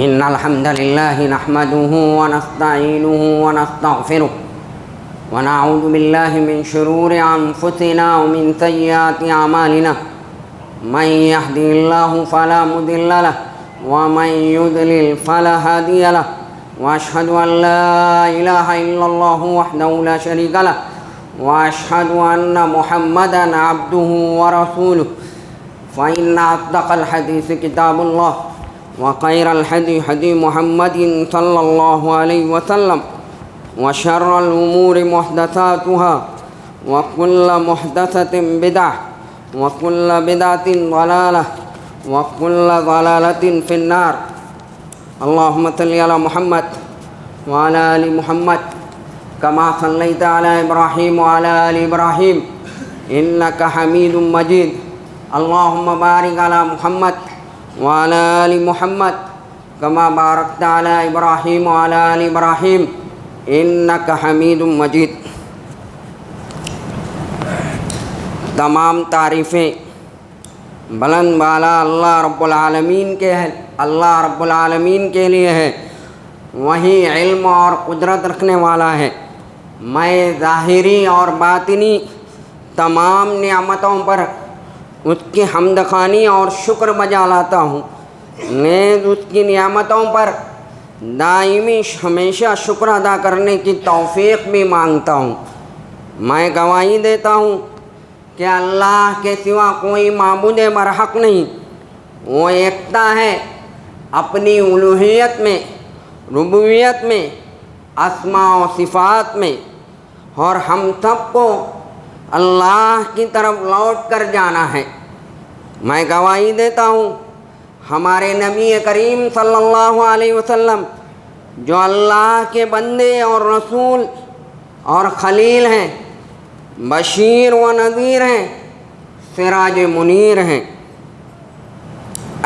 إن الحمد لله نحمده ونستعينه ونستغفره ونعوذ بالله من شرور أنفسنا ومن سيئات أعمالنا من يهده الله فلا مضل له ومن يضلل فلا هادي له وأشهد أن لا إله إلا الله وحده لا شريك له وأشهد أن محمدا عبده ورسوله فإن أصدق الحديث كتاب الله وخير الهدي هدي محمد صلى الله عليه وسلم وشر الأمور محدثاتها وكل محدثة بدعة وكل بدعة ضلالة وكل ضلالة في النار. اللهم صل على محمد وعلى آل محمد كما صليت على إبراهيم وعلى آل إبراهيم إنك حميد مجيد. اللهم بارك على محمد وعلى آل محمد كما باركت على إبراهيم وعلى آل إبراهيم إنك حميد مجيد. تمام تعریفیں بلند بالا اللہ رب العالمین کے لیے ہے. وہی علم اور قدرت رکھنے والا ہے. میں ظاہری اور باطنی تمام نعمتوں پر اس کی حمد خوانی اور شکر بجا لاتا ہوں. نیز اس کی نعمتوں پر دائمی ہمیشہ شکر ادا کرنے کی توفیق بھی مانگتا ہوں. میں گواہی دیتا ہوں کہ اللہ کے سوا کوئی معبود برحق نہیں. وہ یکتا ہے اپنی الوہیت میں، ربوبیت میں، اسماء و صفات میں، اور ہم سب کو اللہ کی طرف لوٹ کر جانا ہے. میں گواہی دیتا ہوں ہمارے نبی کریم صلی اللہ علیہ وسلم جو اللہ کے بندے اور رسول اور خلیل ہیں، بشیر و نذیر ہیں، سراج منیر ہیں.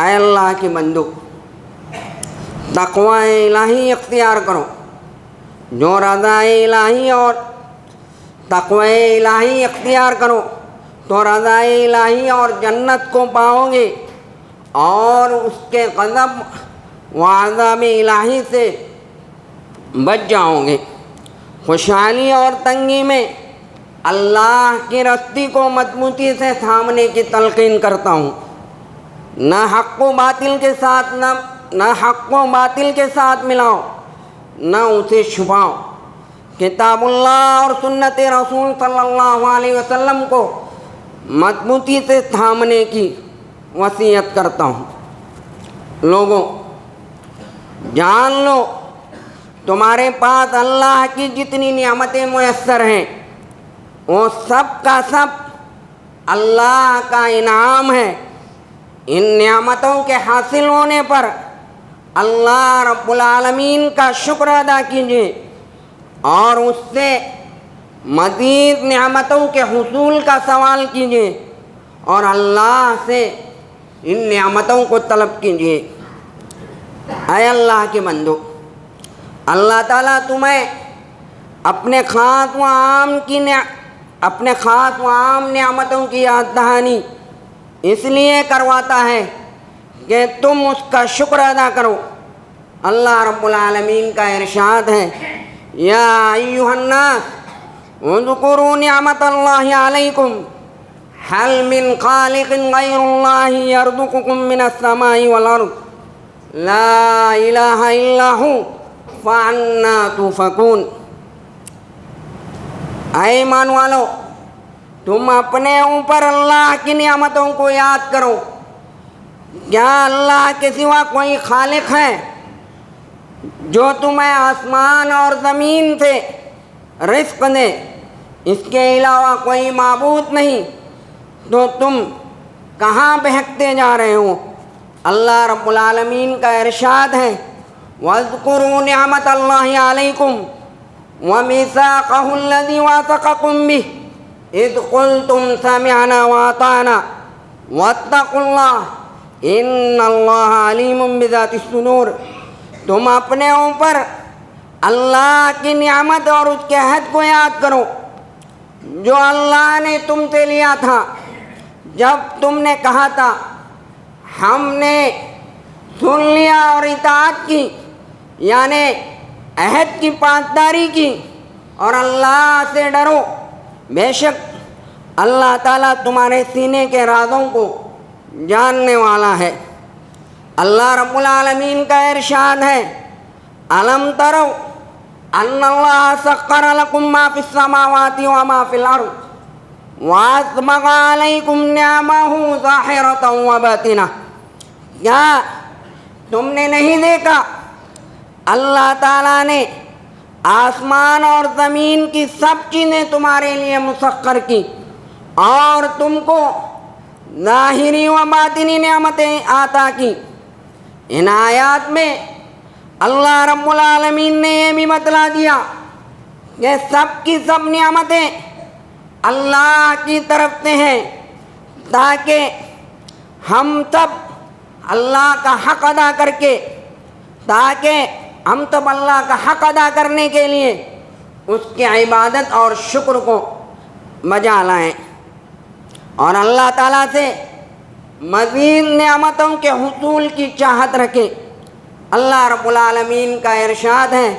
اے اللہ کے بندو، تقوی الہی اختیار کرو. جو رضا الہی اور تقوی الہی اختیار کرو تو رضا الہی اور جنت کو پاؤ گے، اور اس کے غضب و عذاب الہی سے بچ جاؤ گے. خوشحالی اور تنگی میں اللہ کی رستی کو مضبوطی سے تھامنے کی تلقین کرتا ہوں. نہ حق و باطل کے ساتھ ملاؤ، نہ اسے چھپاؤ. کتاب اللہ اور سنت رسول صلی اللہ علیہ وسلم کو مضبوطی سے تھامنے کی وصیت کرتا ہوں. لوگوں، جان لو تمہارے پاس اللہ کی جتنی نعمتیں میسر ہیں وہ سب کا سب اللہ کا انعام ہے. ان نعمتوں کے حاصل ہونے پر اللہ رب العالمین کا شکر ادا کیجیے اور اس سے مزید نعمتوں کے حصول کا سوال کیجیے اور اللہ سے ان نعمتوں کو طلب کیجیے. اے اللہ کے بندو، اللہ تعالیٰ تمہیں اپنے خاص و عام نعمتوں کی یاد دہانی اس لیے کرواتا ہے کہ تم اس کا شکر ادا کرو. اللہ رب العالمین کا ارشاد ہے، یا ایھا الناس اذکروا نعمت اللہ علیکم هل من خالق غیر اللہ یرزقکم من السماء والارض لا الہ الا ہو فانا تؤفکون. اے ایمان والو، تم اپنے اوپر اللہ کی نعمتوں کو یاد کرو. کیا اللہ کے سوا کوئی خالق ہے جو تمہیں آسمان اور زمین سے رزق دے؟ اس کے علاوہ کوئی معبود نہیں. تو تم کہاں بہکتے جا رہے ہو؟ اللہ رب العالمین کا ارشاد ہے، وَاذْكُرُوا نِعْمَةَ اللَّهِ عَلَيْكُمْ وَمِيثَاقَهُ الَّذِي وَاثَقَكُمْ بِهِ إِذْ قُلْتُمْ سَمِعْنَا وَأَطَعْنَا وَاتَّقُوا اللَّهَ إِنَّ اللَّهَ عَلِيمٌ بِذَاتِ الصُّدُورِ. تم اپنے اوپر اللہ کی نعمت اور اس کے عہد کو یاد کرو جو اللہ نے تم سے لیا تھا جب تم نے کہا تھا ہم نے سن لیا اور اطاعت کی، یعنی عہد کی پاسداری کی، اور اللہ سے ڈرو، بے شک اللہ تعالیٰ تمہارے سینے کے رازوں کو جاننے والا ہے۔ اللہ رب العالمین کا ارشاد ہے، الم تروا ان اللہ سخر لکم ما فی السماوات وما فی الارض واسبغ علیکم نعمہ ظاہرۃ وباطنہ۔ کیا تم نے نہیں دیکھا اللہ تعالیٰ نے آسمان اور زمین کی سب چیزیں تمہارے لیے مسخر کی اور تم کو ظاہری و باطنی نعمتیں عطا کی۔ ان آیات میں اللہ رب العالمین نے یہ بھی بتلا دیا کہ سب کی سب نعمتیں اللہ کی طرف سے ہیں، تاکہ ہم سب اللہ کا حق ادا کر کے اللہ کا حق ادا کرنے کے لیے اس کی عبادت اور شکر کو بجا لائیں اور اللہ تعالیٰ سے مزید نعمتوں کے حصول کی چاہت رکھیں۔ اللہ رب العالمین کا ارشاد ہے،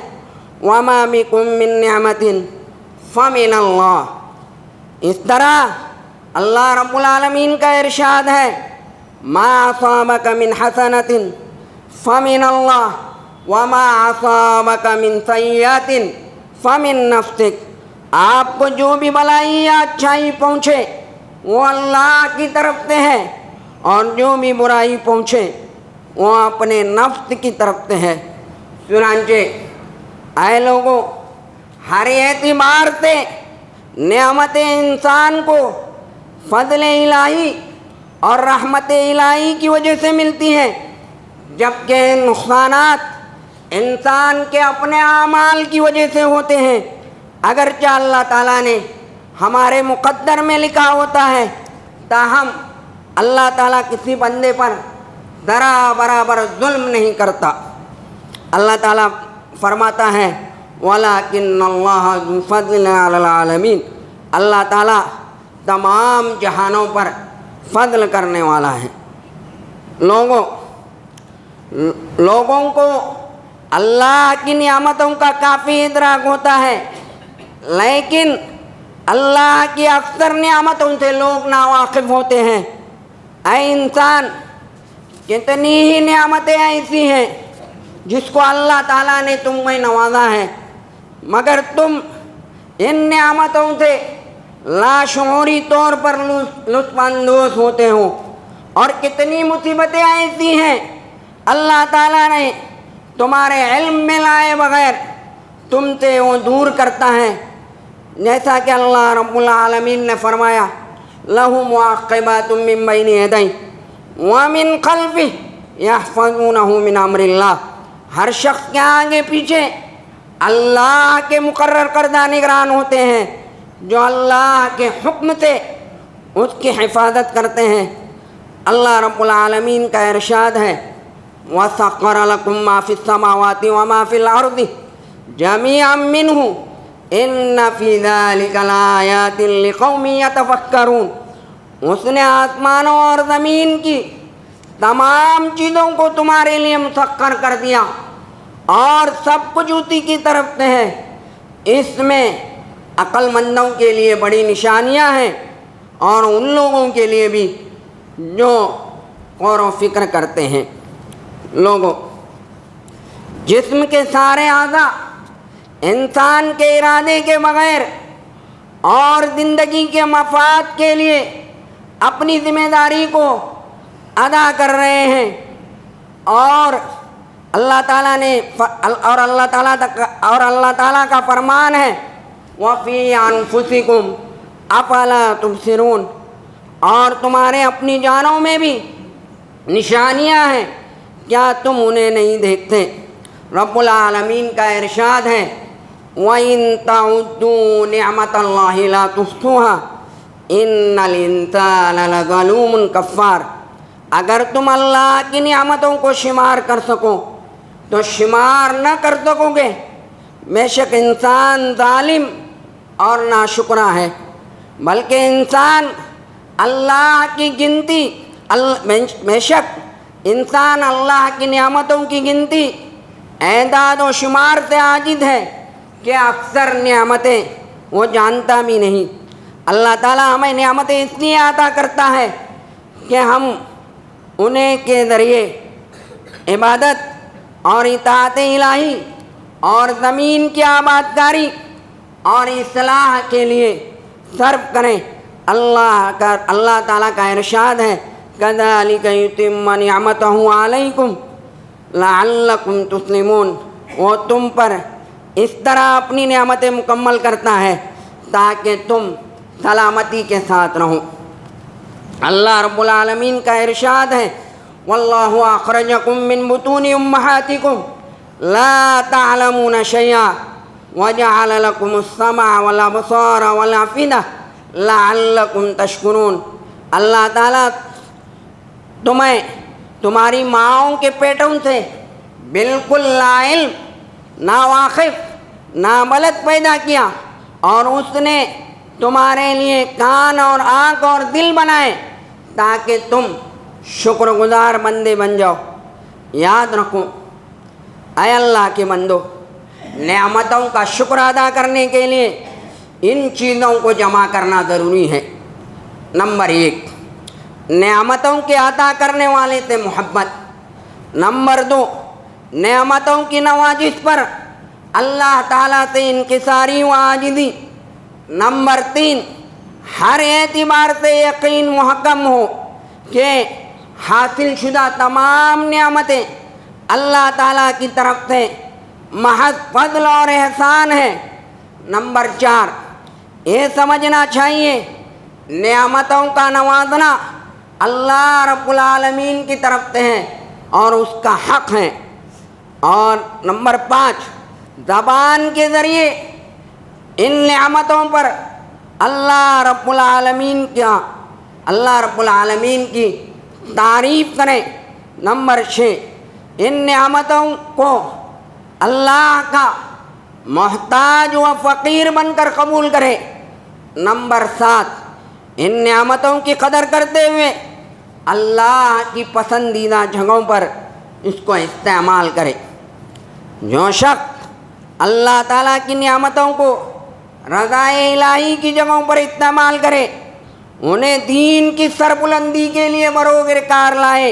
وَمَا بِكُم مِّن نِّعْمَةٍ فَمِنَ اللَّهِ۔ اس طرح اللہ رب العالمین کا ارشاد ہے، مَا أَصَابَكَ مِنْ حَسَنَةٍ فَمِنَ اللَّهِ وَمَا أَصَابَكَ مِنْ سَيِّئَةٍ فَمِن نَفْسِكَ۔ آپ کو جو بھی بلائی یا اچھائی پہنچے وہ اللہ کی طرف سے ہے، اور جو بھی برائی پہنچے وہ اپنے نفس کی طرف سے ہے۔ چنانچہ اے لوگوں، ہر اعتبار سے نعمت انسان کو فضل الہی اور رحمت الہی کی وجہ سے ملتی ہیں، جبکہ نقصانات انسان کے اپنے اعمال کی وجہ سے ہوتے ہیں۔ اگرچہ اللہ تعالیٰ نے ہمارے مقدر میں لکھا ہوتا ہے، تاہم اللہ تعالیٰ کسی بندے پر ذرا برابر ظلم نہیں کرتا۔ اللہ تعالیٰ فرماتا ہے، وَلَٰكِنَّ اللَّهَ ذُو فَضْلٍ عَلَى الْعَالَمِينَ۔ اللہ تعالیٰ تمام جہانوں پر فضل کرنے والا ہے۔ لوگوں کو اللہ کی نعمتوں کا کافی ادراک ہوتا ہے، لیکن اللہ کی اکثر نعمتوں سے لوگ ناواقف ہوتے ہیں۔ اے انسان، کتنی ہی نعمتیں ایسی ہیں جس کو اللہ تعالیٰ نے تم میں نوازا ہے، مگر تم ان نعمتوں سے لاشعوری طور پر لطف اندوز ہوتے ہو، اور کتنی مصیبتیں ایسی ہیں اللہ تعالیٰ نے تمہارے علم میں لائے بغیر تم سے وہ دور کرتا ہے۔ جیسا کہ اللہ رب العالمین نے فرمایا، لَهُ مُعَقِّبَاتٌ مِّن بَيْنِ يَدَيْهِ وَمِن خَلْفِهِ يَحْفَظُونَهُ مِنْ أَمْرِ اللَّهِ۔ ہر شخص کے آگے پیچھے اللہ کے مقرر کردہ نگران ہوتے ہیں جو اللہ کے حکم سے اس کی حفاظت کرتے ہیں۔ اللہ رب العالمین کا ارشاد ہے، وَسَخَّرَ لَكُم مَّا فِي السَّمَاوَاتِ وَمَا فِي الْأَرْضِ جَمِيعًا مِّنْهُ إِنَّ فِي ذَلِكَ لَآيَاتٍ لِقَوْمٍ يَتَفَكَّرُونَ۔ اس نے آسمانوں اور زمین کی تمام چیزوں کو تمہارے لیے مسخر کر دیا، اور سب کچھ اسی کی طرف سے ہے۔ اس میں عقل مندوں کے لیے بڑی نشانیاں ہیں، اور ان لوگوں کے لیے بھی جو غور و فکر کرتے ہیں۔ لوگوں، جسم کے سارے اعضاء انسان کے ارادے کے بغیر اور زندگی کے مفاد کے لیے اپنی ذمہ داری کو ادا کر رہے ہیں، اور اللہ تعالیٰ کا فرمان ہے، وَفِي أَنفُسِكُمْ أَفَلَا تُبْصِرُونَ۔ اور تمہارے اپنی جانوں میں بھی نشانیاں ہیں، کیا تم انہیں نہیں دیکھتے؟ رب العالمین کا ارشاد ہے، وَإِن تَعُدُّوا نِعْمَةَ اللَّهِ لَا تُحْصُوهَا إِنَّ الْإِنسَانَ لَظَلُومٌ كَفَّارٌ۔ اگر تم اللہ کی نعمتوں کو شمار کر سکو تو شمار نہ کر سکو گے، بے شک انسان ظالم اور ناشکرا ہے۔ بلکہ انسان اللہ کی گنتی، بے شک انسان اللہ کی نعمتوں کی گنتی اعداد و شمار سے عاجز ہے کہ اکثر نعمتیں وہ جانتا بھی نہیں۔ اللہ تعالیٰ ہمیں نعمتیں اس لیے عطا کرتا ہے کہ ہم انہیں کے ذریعے عبادت اور اطاعت الہی اور زمین کی آباد کاری اور اصلاح کے لیے صرف کریں۔ اللہ تعالیٰ کا ارشاد ہے كَذَلِكَ يُتِمَّ نِعْمَتَهُ عَلَيْكُمْ لَعَلَّكُمْ تُسْلِمُونَ، وہ تم پر اس طرح اپنی نعمتیں مکمل کرتا ہے تاکہ تم سلامتی کے ساتھ رہو۔ اللہ رب العالمین کا ارشاد ہے وَاللَّهُ أَخْرَجَكُم مِّن بُطُونِ أُمَّهَاتِكُمْ لَا تَعْلَمُونَ شَيْئًا وَجَعَلَ لَكُمُ السَّمْعَ وَالْأَبْصَارَ وَالْأَفْئِدَةَ لَعَلَّكُمْ تَشْكُرُونَ، اللہ تعالیٰ تمہیں تمہاری ماؤں کے پیٹوں سے بالکل لا علم، ناواقف، نابلد پیدا کیا، اور اس نے تمہارے لیے کان اور آنکھ اور دل بنائے تاکہ تم شکر گزار بندے بن جاؤ۔ یاد رکھو اے اللہ کے بندو، نعمتوں کا شکر ادا کرنے کے لیے ان چیزوں کو جمع کرنا ضروری ہے۔ نمبر 1، نعمتوں کے عطا کرنے والے سے محبت۔ نمبر 2، نعمتوں کی نوازش پر اللہ تعالیٰ سے انکساری و عاجزی۔ نمبر 3، ہر اعتبار سے یقین محکم ہو کہ حاصل شدہ تمام نعمتیں اللہ تعالیٰ کی طرف سے محض فضل اور احسان ہے۔ نمبر 4، یہ سمجھنا چاہیے نعمتوں کا نوازنا اللہ رب العالمین کی طرف سے ہے اور اس کا حق ہے۔ اور نمبر 5، زبان کے ذریعے ان نعمتوں پر اللہ رب العالمین کی تعریف کریں۔ نمبر 6، ان نعمتوں کو اللہ کا محتاج و فقیر بن کر قبول کرے۔ نمبر 7، ان نعمتوں کی قدر کرتے ہوئے اللہ کی پسندیدہ جگہوں پر اس کو استعمال کرے۔ جو شخص اللہ تعالیٰ کی نعمتوں کو رضائے الہی کی جگہوں پر استعمال کرے، انہیں دین کی سربلندی کے لیے بروغ کار لائے،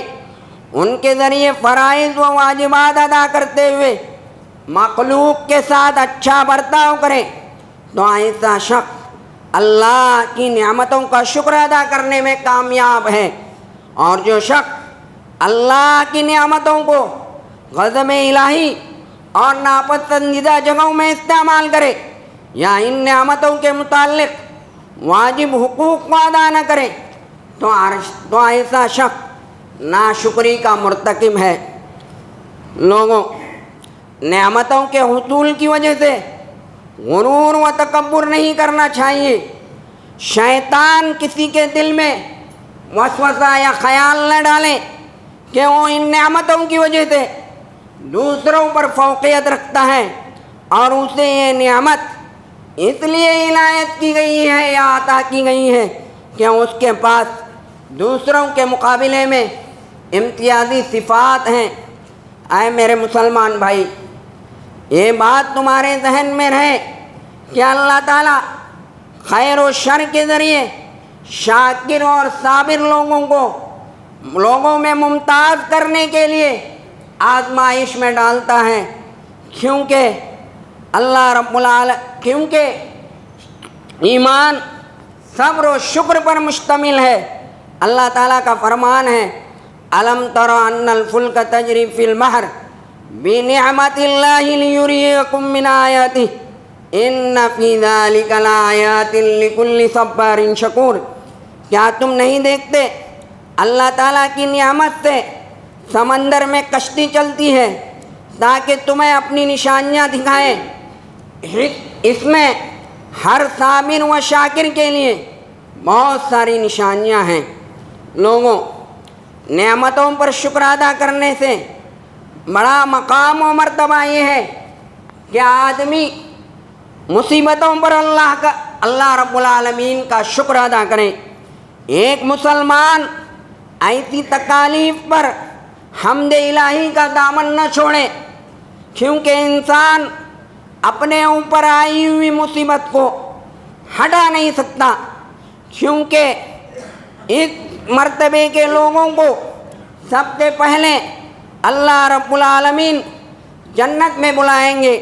ان کے ذریعے فرائض و واجبات ادا کرتے ہوئے مخلوق کے ساتھ اچھا برتاؤ کرے، تو ایسا شخص اللہ کی نعمتوں کا شکر ادا کرنے میں کامیاب ہے۔ اور جو شخص اللہ کی نعمتوں کو غضب الہی اور ناپسندیدہ جگہوں میں استعمال کرے یا ان نعمتوں کے متعلق واجب حقوق کو ادا نہ کرے تو ایسا شخص ناشکری کا مرتکب ہے۔ لوگوں، نعمتوں کے حصول کی وجہ سے غرور و تکبر نہیں کرنا چاہیے۔ شیطان کسی کے دل میں وسوسہ یا خیال نہ ڈالے کہ وہ ان نعمتوں کی وجہ سے دوسروں پر فوقیت رکھتا ہے اور اسے یہ نعمت اس لیے عنایت کی گئی ہے یا عطا کی گئی ہے کہ اس کے پاس دوسروں کے مقابلے میں امتیازی صفات ہیں۔ اے میرے مسلمان بھائی، یہ بات تمہارے ذہن میں رہے کہ اللہ تعالیٰ خیر و شر کے ذریعے شاکر اور صابر لوگوں میں ممتاز کرنے کے لیے آزمائش میں ڈالتا ہے، کیونکہ ایمان صبر و شکر پر مشتمل ہے۔ اللہ تعالیٰ کا فرمان ہے أَلَمْ تَرَ أَنَّ الْفُلْكَ تَجْرِي فِي الْبَحْرِ بِنِعْمَتِ اللَّهِ لِيُرِيَكُم مِّنْ آيَاتِهِ إِنَّ فِي ذَلِكَ لَآيَاتٍ لِكُلِّ صَبَّارٍ شَكُورٍ، کیا تم نہیں دیکھتے اللہ تعالیٰ کی نعمت سے سمندر میں کشتی چلتی ہے تاکہ تمہیں اپنی نشانیاں دکھائیں، اس میں ہر صابر و شاکر کے لیے بہت ساری نشانیاں ہیں۔ لوگوں، نعمتوں پر شکر ادا کرنے سے بڑا مقام و مرتبہ یہ ہے کہ آدمی مصیبتوں پر اللہ رب العالمین کا شکر ادا کرے۔ ایک مسلمان ایسی تکالیف پر حمد الہی کا دامن نہ چھوڑے، کیونکہ انسان اپنے اوپر آئی ہوئی مصیبت کو ہٹا نہیں سکتا، کیونکہ اس مرتبے کے لوگوں کو سب سے پہلے اللہ رب العالمین جنت میں بلائیں گے۔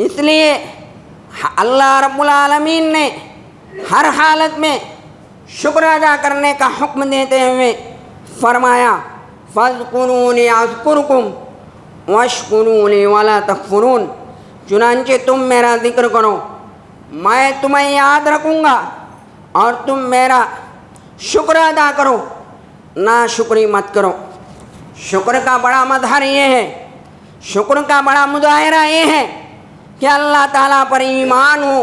اس لیے اللہ رب العالمین نے ہر حالت میں شکر ادا کرنے کا حکم دیتے ہوئے فرمایا فَاذْكُرُونِي أَذْكُرْكُمْ وَاشْكُرُوا لِي وَلَا تَكْفُرُونَ، چنانچہ تم میرا ذکر کرو، میں تمہیں یاد رکھوں گا اور تم میرا شکر ادا کرو، ناشکری مت کرو۔ شکر کا بڑا مظہر یہ ہے، شکر کا بڑا مظاہرہ یہ ہے کہ اللہ تعالیٰ پر ایمان ہو۔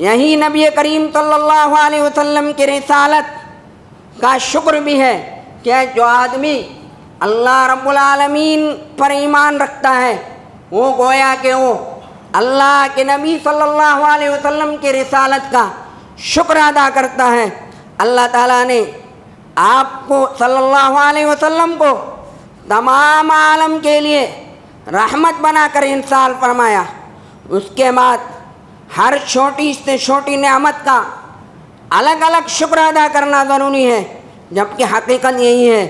یہی نبی کریم صلی اللہ علیہ وسلم کی رسالت کا شکر بھی ہے کہ جو آدمی اللہ رب العالمین پر ایمان رکھتا ہے وہ گویا کہ وہ اللہ کے نبی صلی اللہ علیہ وسلم کی رسالت کا شکر ادا کرتا ہے۔ اللہ تعالیٰ نے آپ کو صلی اللہ علیہ وسلم کو تمام عالم کے لیے رحمت بنا کر ارسال فرمایا۔ اس کے بعد ہر چھوٹی سے چھوٹی نعمت کا الگ الگ شکر ادا کرنا ضروری ہے، جبکہ حقیقت یہی ہے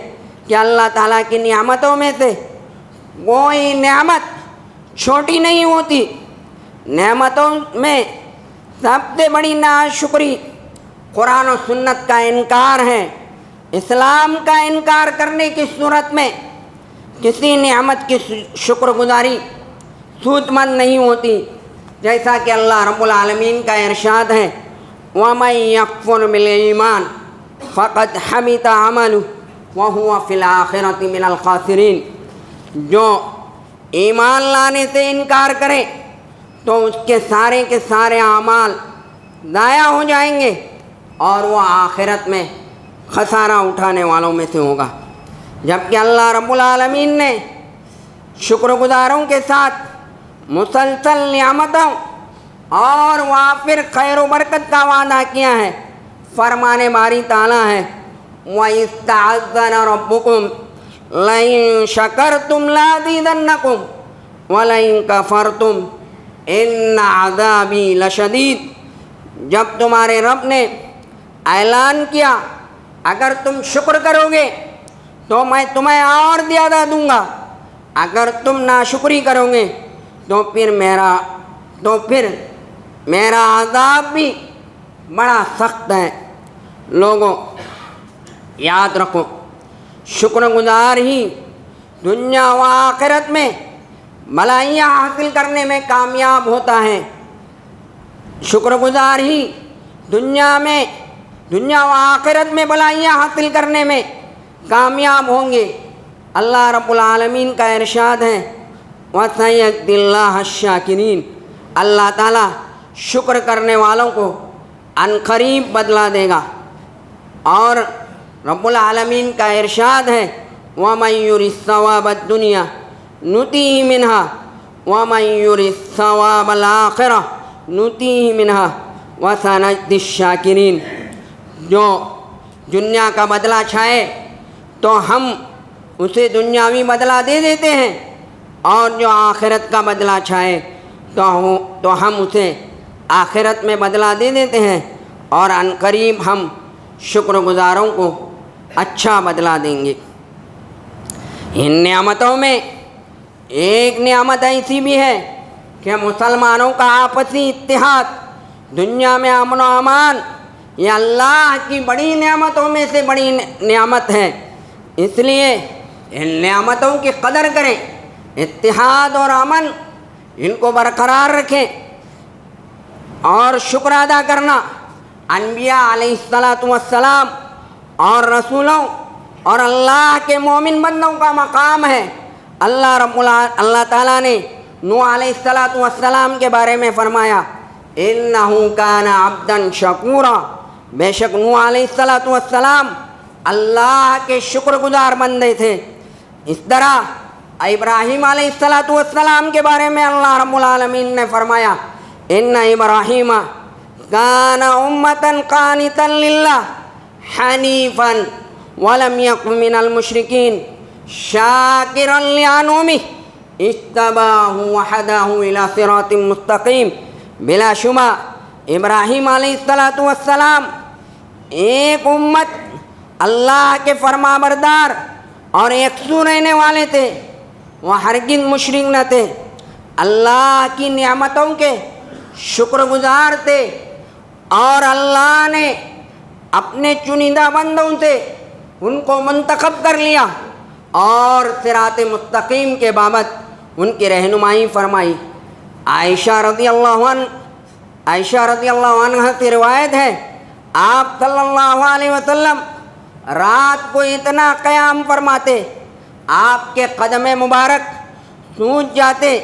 کہ اللہ تعالیٰ کی نعمتوں میں سے کوئی نعمت چھوٹی نہیں ہوتی۔ نعمتوں میں سب سے بڑی ناشکری قرآن و سنت کا انکار ہے۔ اسلام کا انکار کرنے کی صورت میں کسی نعمت کی شکر گزاری سود مند نہیں ہوتی، جیسا کہ اللہ رب العالمین کا ارشاد ہے وَمَن يَكْفُرْ بِالْإِيمَانِ فَقَدْ حَبِطَ عَمَلُهُ وَهُوَ فِي الْآخِرَةِ مِنَ الْخَاسِرِينَ، جو ایمان لانے سے انکار کرے تو اس کے سارے اعمال ضائع ہو جائیں گے اور وہ آخرت میں خسارہ اٹھانے والوں میں سے ہوگا۔ جبکہ اللہ رب العالمین نے شکر گزاروں کے ساتھ مسلسل نعمتوں اور وافر خیر و برکت کا وعدہ کیا ہے۔ فرمانے باری تعالیٰ ہے وَإِذْ تَعَذَّنَ رَبُّكُمْ لَئِن شَكَرْتُمْ لَأَزِيدَنَّكُمْ وَلَئِن كَفَرْتُمْ إِنَّ عَذَابِي لَشَدِيدٌ، جب تمہارے رب نے اعلان کیا اگر تم شکر کرو گے تو میں تمہیں اور زیادہ دوں گا، اگر تم ناشکری کرو گے تو پھر میرا عذاب بھی بڑا سخت ہے۔ لوگوں یاد رکھو، شکر گزار ہی دنیا و آخرت میں بھلائیاں حاصل کرنے میں کامیاب ہوتا ہے۔ شکر گزار ہی دنیا و آخرت میں بھلائیاں حاصل کرنے میں کامیاب ہوں گے۔ اللہ رب العالمین کا ارشاد ہے وَسَيَجْزِي اللَّهَ الشَّاكِرِينَ، اللہ تعالیٰ شکر کرنے والوں کو عنقریب بدلہ دے گا۔ اور رب العالمین کا ارشاد ہے وَمَن يُرِدْ ثَوَابَ الدُّنْيَا نُؤْتِهِ مِنْهَا وَمَن يُرِدْ ثَوَابَ الْآخِرَةِ نُؤْتِهِ مِنْهَا وَسَنَجْزِي الشَّاكِرِينَ، جو دنیا کا بدلہ چاہے تو ہم اسے دنیاوی بدلہ دے دیتے ہیں، اور جو آخرت کا بدلہ چاہے تو ہم اسے آخرت میں بدلہ دے دیتے ہیں، اور عنقریب ہم شکر گزاروں کو اچھا بدلہ دیں گے۔ ان نعمتوں میں ایک نعمت ایسی بھی ہے کہ مسلمانوں کا آپسی اتحاد، دنیا میں امن و امان، یہ اللہ کی بڑی نعمتوں میں سے بڑی نعمت ہے۔ اس لیے ان نعمتوں کی قدر کریں، اتحاد اور امن ان کو برقرار رکھیں، اور شکر ادا کرنا انبیاء علیہ السلام اور رسولوں اور اللہ کے مومن بندوں کا مقام ہے۔ اللہ تعالیٰ نے نوح علیہ السلام کے بارے میں فرمایا إِنَّهُ كَانَ عَبْدًا شَكُورًا، بے شک نوح علیہ السلام اللہ کے شکر گزار بندے تھے۔ اس طرح ابراہیم علیہ السلام کے بارے میں اللہ رب العالمین نے فرمایا إِنَّ إِبْرَاهِيمَ كَانَ أُمَّةً قَانِتًا لِلَّهِ حَنِيفًا وَلَمْ يَكُن مِّنَ الْمُشْرِكِينَ، شاکرا لانعمہ اجتباہ وہداہ الی صراط مستقیم۔ بلا شبہ ابراہیم علیہ السلام ایک امت اللہ کے فرما بردار اور یکسو رہنے والے تھے، وہ ہرگز مشرک نہ تھے، اللہ کی نعمتوں کے شکر گزار تھے، اور اللہ نے اپنے چنندہ بندوں سے ان کو منتخب کر لیا اور صراط مستقیم کے بابت ان کی رہنمائی فرمائی۔ عائشہ رضی اللہ عنہ سے روایت ہے، آپ صلی اللہ علیہ وسلم رات کو اتنا قیام فرماتے آپ کے قدم مبارک سوج جاتے،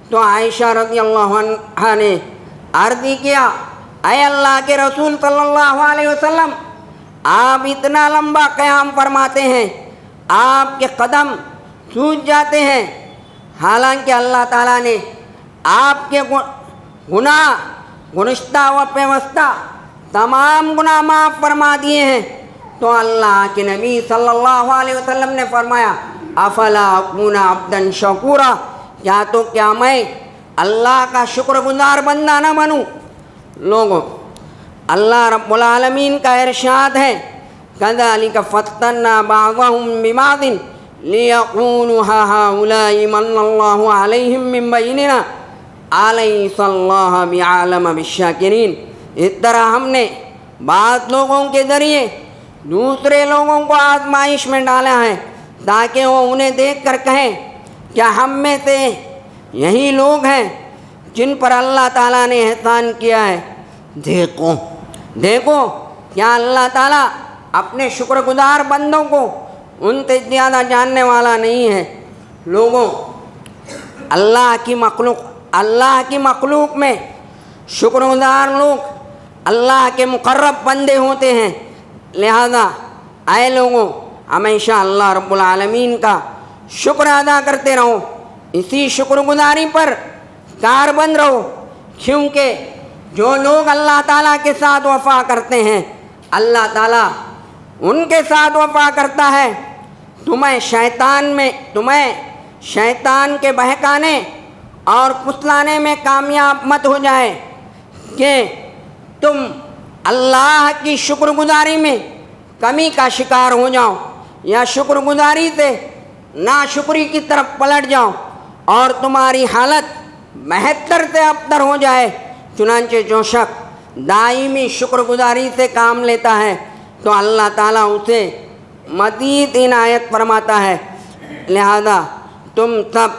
تو عائشہ رضی اللہ عنہ نے عرض کیا، اے اللہ کے رسول صلی اللہ علیہ وسلم، آپ اتنا لمبا قیام فرماتے ہیں، آپ کے قدم سوج جاتے ہیں، حالانکہ اللہ تعالیٰ نے آپ کے گناہ گزشتہ و پیوستہ تمام گناہ معاف فرما دیے ہیں۔ تو اللہ کے نبی صلی اللہ علیہ وسلم نے فرمایا، افلا اکون عبدا شکورا، کیا میں اللہ کا شکر گزار بندہ نہ بنوں؟ لوگوں، اللہ رب العالمین کا ارشاد ہے، کذالک فتنا بعضهم ببعض لیقولوا ہؤلاء من اللہ علیہم من بیننا الیس اللہ بعالم بالشاکرین۔ اس طرح ہم نے بعض لوگوں کے ذریعے دوسرے لوگوں کو آزمائش میں ڈالا ہے تاکہ وہ انہیں دیکھ کر کہیں کیا ہم میں سے یہی لوگ ہیں جن پر اللہ تعالیٰ نے احسان کیا ہے۔ دیکھو کیا اللہ تعالیٰ اپنے شکر گزار بندوں کو ان سے زیادہ جاننے والا نہیں ہے؟ لوگوں، اللہ کی مخلوق میں شکر گزار لوگ اللہ کے مقرب بندے ہوتے ہیں، لہذا اے لوگوں ہمیشہ اللہ رب العالمین کا شکر ادا کرتے رہو، اسی شکر گزاری پر کاربند رہو، کیونکہ جو لوگ اللہ تعالیٰ کے ساتھ وفا کرتے ہیں اللہ تعالیٰ ان کے ساتھ وفا کرتا ہے۔ تمہیں شیطان کے بہکانے اور پھسلانے میں کامیاب مت ہو جائے کہ تم اللہ کی شکر گزاری میں کمی کا شکار ہو جاؤ یا شکر گزاری سے ناشکری کی طرف پلٹ جاؤ اور تمہاری حالت بہتر سے ابتر ہو جائے۔ چنانچہ جو شخص دائمی شکر گزاری سے کام لیتا ہے تو اللہ تعالیٰ اسے مزید عنایت فرماتا ہے۔ لہذا تم سب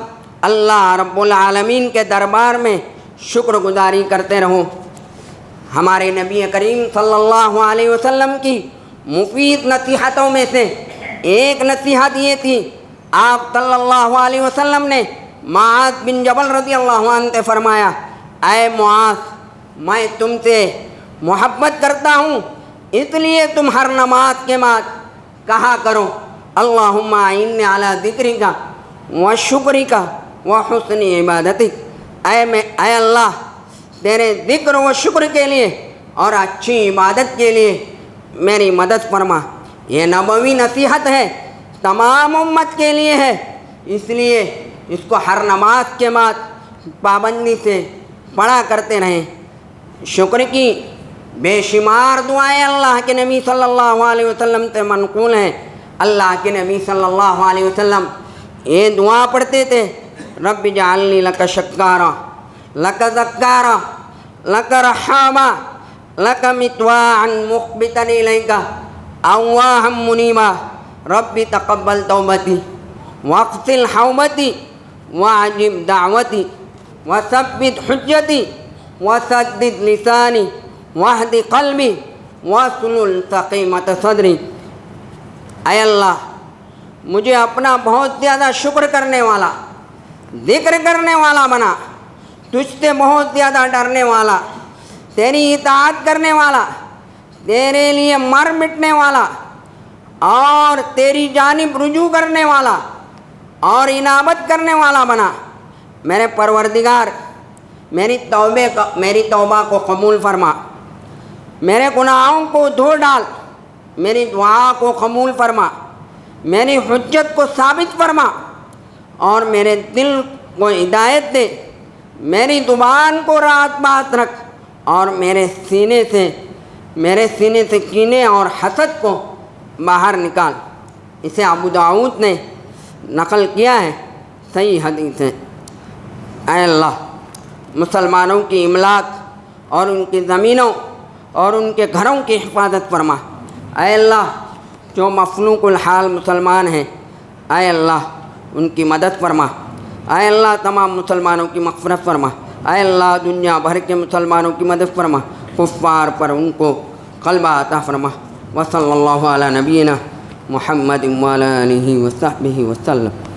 اللہ رب العالمین کے دربار میں شکر گزاری کرتے رہو۔ ہمارے نبی کریم صلی اللہ علیہ وسلم کی مفید نصیحتوں میں سے ایک نصیحت یہ تھی، آپ صلی اللہ علیہ وسلم نے معاذ بن جبل رضی اللہ عنہ سے فرمایا، اے معاذ، میں تم سے محبت کرتا ہوں، اس لیے تم ہر نماز کے بعد کہا کرو، اللہم اعنی علی ذکرک و شکرک و حسن عبادتک۔ اے اللہ، تیرے ذکر و شکر کے لیے اور اچھی عبادت کے لیے میری مدد فرما۔ یہ نبوی نصیحت ہے، تمام امت کے لیے ہے، اس لیے اس کو ہر نماز کے بعد پابندی سے پڑھا کرتے رہیں۔ شکر کی بے شمار دعائیں اللہ کے نبی صلی اللہ علیہ وسلم سے منقول ہیں۔ اللہ کے نبی صلی اللہ علیہ وسلم یہ دعا پڑھتے تھے، رب اجعلنی لک شکارا، لک ذکارا، لک رحاما، لک مطواعا مخبتا الیک اواہا منیبا، رب تقبل توبتی واغسل حوبتی واجب دعوتی وثبت حجتی وسدد لسانی واہد قلبی واسلل سقیمۃ صدری۔ اے اللہ، مجھے اپنا بہت زیادہ شکر کرنے والا، ذکر کرنے والا بنا، تجھ سے بہت زیادہ ڈرنے والا، تیری اطاعت کرنے والا، تیرے لیے مر مٹنے والا اور تیری جانب رجوع کرنے والا اور انابت کرنے والا بنا۔ میرے پروردگار، میری توبہ کو قبول فرما، میرے گناہوں کو دھو ڈال، میری دعا کو قبول فرما۔ میری حجت کو ثابت فرما اور میرے دل کو ہدایت دے، میری زبان کو راحت باز رکھ اور میرے سینے سے کینے اور حسد کو باہر نکال۔ اسے ابو داؤد نے نقل کیا ہے، صحیح حدیث ہے۔ اے اللہ، مسلمانوں کی املاک اور ان کی زمینوں اور ان کے گھروں کی حفاظت فرما۔ اے اللہ، جو مفلوق الحال مسلمان ہیں، اے اللہ ان کی مدد فرما۔ اے اللہ، تمام مسلمانوں کی مغفرت فرما۔ اے اللہ، دنیا بھر کے مسلمانوں کی مدد فرما، کفار پر ان کو غلبہ عطا فرما۔ وصلی اللہ علی نبینا محمد وعلی آلہ وصحبہ وسلم۔